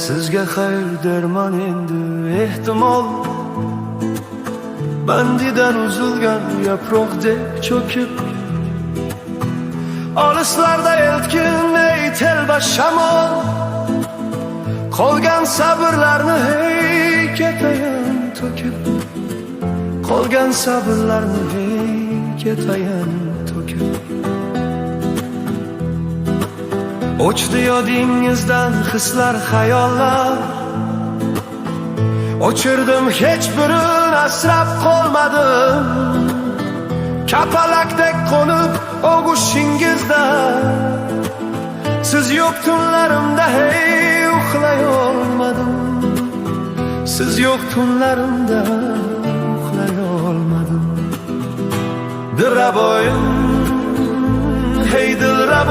Sizga xayr derman endi ehtimol, bandidan uzilgan yaproqdek cho'kib, olislarda eltkin ey telba shamol, qolgan sabrlarni hey ketayin to'kib, qolgan sabrlarni hey ketayin to'kib. O'chdi yodingizdan hislar, xayollar, o'chirdim hech birin asrab qolmadim. Kapalakdek qo'nib og'ushingizda, siz yo'q tunlarimda hey uxlay olmadim. Siz yo'q tunlarimda uxlay olmadim. Dilraboyim, hey dilraboyim,